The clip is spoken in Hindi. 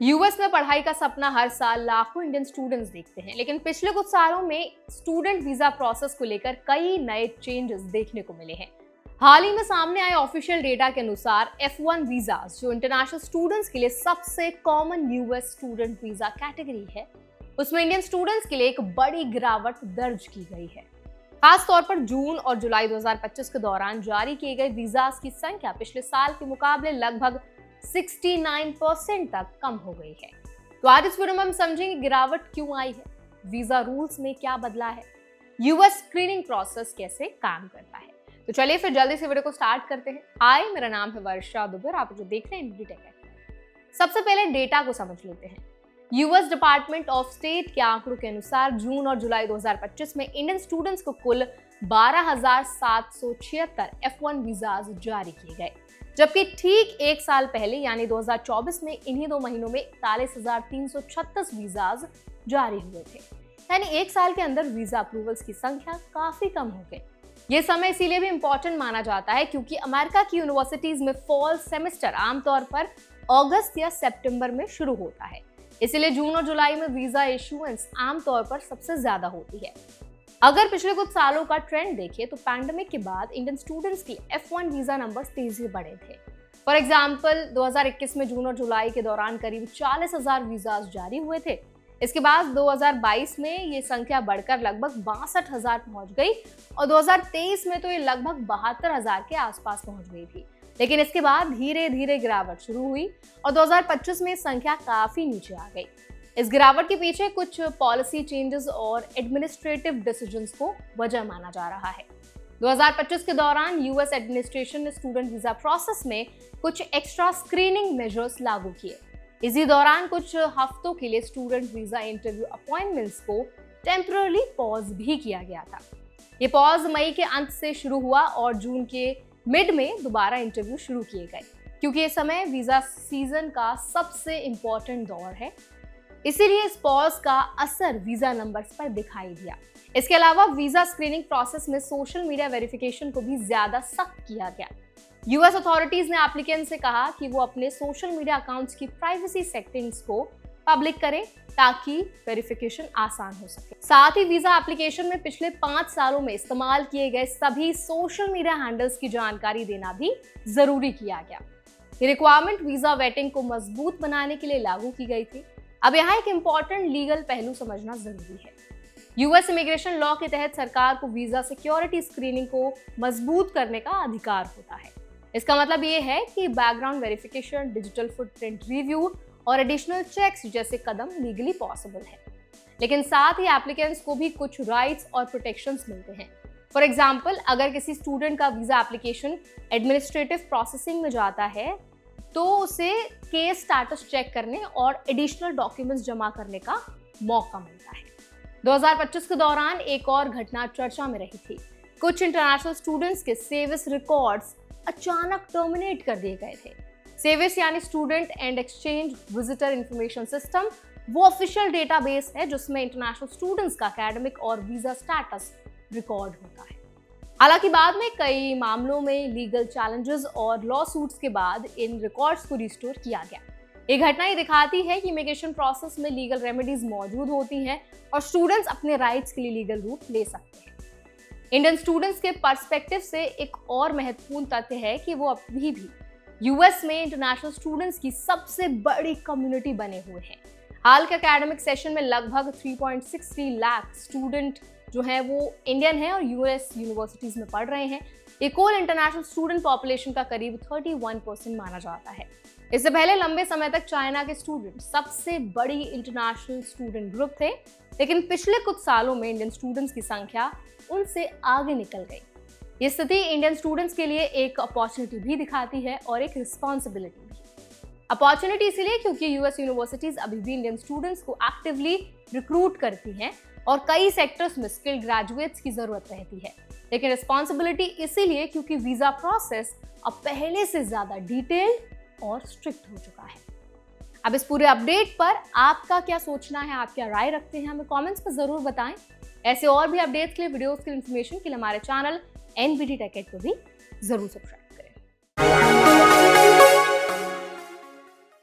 यूएस में पढ़ाई का सपना हर साल लाखों इंडियन स्टूडेंट्स देखते हैं, लेकिन पिछले कुछ सालों में स्टूडेंट वीजा प्रोसेस को लेकर कई नए चेंजेस देखने को मिले हैं। हाल ही में सामने आए ऑफिशियल डेटा के अनुसार F1 वीजा, जो इंटरनेशनल स्टूडेंट्स के लिए सबसे common US student visa category है, उसमें इंडियन स्टूडेंट्स के लिए एक बड़ी गिरावट दर्ज की गई है। खास तौर पर जून और जुलाई 2025 के दौरान जारी किए गए वीजास की संख्या पिछले साल के मुकाबले लगभग 69% तक कम हो गई है। तो आज इस वीडियो में हम समझेंगे गिरावट क्यों आई है, वीजा रूल्स में क्या बदला है, यूएस स्क्रीनिंग प्रोसेस कैसे काम करता है। तो चलिए फिर जल्दी से वीडियो को स्टार्ट करते हैं। हाय, मेरा नाम है वर्षा दुबे और आप जो देख रहे हैं एनबीटी टेक। सबसे पहले डेटा को समझ लेते हैं। यूएस डिपार्टमेंट ऑफ स्टेट के आंकड़ों के अनुसार जून और जुलाई 2025 में इंडियन स्टूडेंट्स को कुल 12,776 F1 वीजाज जारी किए गए, जबकि ठीक एक साल पहले यानी 2024 में इन्हीं 2 महीनों में 41,336 वीजाज जारी हुए थे। यानी एक साल के अंदर वीजा अप्रूवल्स की संख्या काफी कम हो गई। ये समय इसीलिए भी इम्पोर्टेंट माना जाता है क्योंकि अमेरिका की यूनिवर्सिटीज में फॉल सेमेस्टर आमतौर पर अगस्त या सितंबर में शुरू होता है, इसलिए जून और जुलाई में वीजा इशुएंस आमतौर पर सबसे ज्यादा होती है। अगर पिछले कुछ सालों का ट्रेंड देखें तो पैंडेमिक के बाद इंडियन स्टूडेंट्स के F1 वीजा नंबर तेजी से बढ़े थे। फॉर एग्जांपल 2021 में जून और जुलाई के दौरान करीब 40,000 वीजाज जारी हुए थे। इसके बाद 2022 में ये संख्या बढ़कर लगभग 62,000 पहुंच गई और 2023 में तो ये लगभग 72,000 के आसपास पहुंच गई थी। लेकिन इसके बाद धीरे धीरे गिरावट शुरू हुई और 2025 में संख्या काफी नीचे आ गई। इस गिरावट के पीछे कुछ पॉलिसी चेंजेस और एडमिनिस्ट्रेटिव डिसीजंस को वजह माना जा रहा है। 2025 के दौरान यूएस एडमिनिस्ट्रेशन ने स्टूडेंट वीजा प्रोसेस में कुछ एक्स्ट्रा स्क्रीनिंग मेजर्स लागू किए। इसी दौरान कुछ हफ्तों के लिए स्टूडेंट वीजा इंटरव्यू अपॉइंटमेंट्स को टेम्पररी पॉज भी किया गया था। ये पॉज मई के अंत से शुरू हुआ और जून के मिड में दोबारा इंटरव्यू शुरू किए गए, क्योंकि ये समय वीजा सीजन का सबसे इम्पोर्टेंट दौर है। इसीलिए इस पॉज का असर वीजा नंबर्स पर दिखाई दिया। इसके अलावा वीजा स्क्रीनिंग प्रोसेस में सोशल मीडिया वेरिफिकेशन को भी ज्यादा सख्त किया गया। यूएस अथॉरिटीज ने एप्लीकेंट से कहा कि वो अपने सोशल मीडिया अकाउंट्स की प्राइवेसी सेटिंग्स को पब्लिक करें ताकि वेरिफिकेशन आसान हो सके। साथ ही वीजा एप्लीकेशन में पिछले 5 सालों में इस्तेमाल किए गए सभी सोशल मीडिया हैंडल्स की जानकारी देना भी जरूरी किया गया। ये रिक्वायरमेंट वीजा वेटिंग को मजबूत बनाने के लिए लागू की गई थी। अब यहाँ एक इम्पॉर्टेंट लीगल पहलू समझना जरूरी है। यूएस इमिग्रेशन लॉ के तहत सरकार को वीजा सिक्योरिटी स्क्रीनिंग को मजबूत करने का अधिकार होता है। इसका मतलब ये है कि background verification, digital footprint review और एडिशनल चेक्स जैसे कदम लीगली पॉसिबल है। लेकिन साथ ही एप्लीकेंट्स को भी कुछ राइट्स और प्रोटेक्शंस मिलते हैं। फॉर एग्जाम्पल, अगर किसी स्टूडेंट का वीजा एप्लीकेशन एडमिनिस्ट्रेटिव प्रोसेसिंग में जाता है तो उसे केस स्टेटस चेक करने और एडिशनल डॉक्यूमेंट्स जमा करने का मौका मिलता है। 2025 के दौरान एक और घटना चर्चा में रही थी। कुछ इंटरनेशनल स्टूडेंट्स के सेविस रिकॉर्ड्स अचानक टर्मिनेट कर दिए गए थे। सेविस यानी student and exchange visitor information system वो ऑफिशियल डेटाबेस है जिसमें इंटरनेशनल स्टूडेंट्स का एकेडमिक और वीजा स्टेटस रिकॉर्ड होता है। हालांकि बाद में कई मामलों में लीगल चैलेंजेस और लॉ सूट्स के बाद इन रिकॉर्ड्स को रिस्टोर किया गया। ये घटना ये दिखाती है कि इमिग्रेशन प्रोसेस में लीगल रेमेडीज मौजूद होती हैं और स्टूडेंट्स अपने राइट्स के लिए लीगल रूट ले सकते हैं। इंडियन स्टूडेंट्स के पर्सपेक्टिव से एक और महत्वपूर्ण तथ्य है कि वो अभी भी यूएस में इंटरनेशनल स्टूडेंट्स की सबसे बड़ी कम्युनिटी बने हुए हैं। हाल के एकेडमिक सेशन में लगभग 3.63 लाख स्टूडेंट जो है वो इंडियन है और यूएस यूनिवर्सिटीज में पढ़ रहे हैं। ये कुल इंटरनेशनल स्टूडेंट पॉपुलेशन का करीब 31% माना जाता है। इससे पहले लंबे समय तक चाइना के स्टूडेंट सबसे बड़ी इंटरनेशनल स्टूडेंट ग्रुप थे, लेकिन पिछले कुछ सालों में इंडियन स्टूडेंट्स की संख्या उनसे आगे निकल गई। ये स्थिति इंडियन स्टूडेंट्स के लिए एक अपॉर्चुनिटी भी दिखाती है और एक रिस्पॉन्सिबिलिटी भी। अपॉर्चुनिटी इसलिए क्योंकि यूएस यूनिवर्सिटीज अभी भी इंडियन स्टूडेंट्स को एक्टिवली रिक्रूट करती हैं और कई सेक्टर्स में स्किल्ड ग्रेजुएट्स की जरूरत रहती है। लेकिन रिस्पॉन्सिबिलिटी इसीलिए क्योंकि वीजा प्रोसेस अब पहले से ज्यादा डिटेल्ड और स्ट्रिक्ट हो चुका है। अब इस पूरे अपडेट पर आपका क्या सोचना है, आप क्या राय रखते हैं, हमें कमेंट्स पर जरूर बताएं। ऐसे और भी अपडेट्स के लिए, वीडियोस के इन्फॉर्मेशन के लिए हमारे चैनल एनबीटी टेक को भी जरूर सब्सक्राइब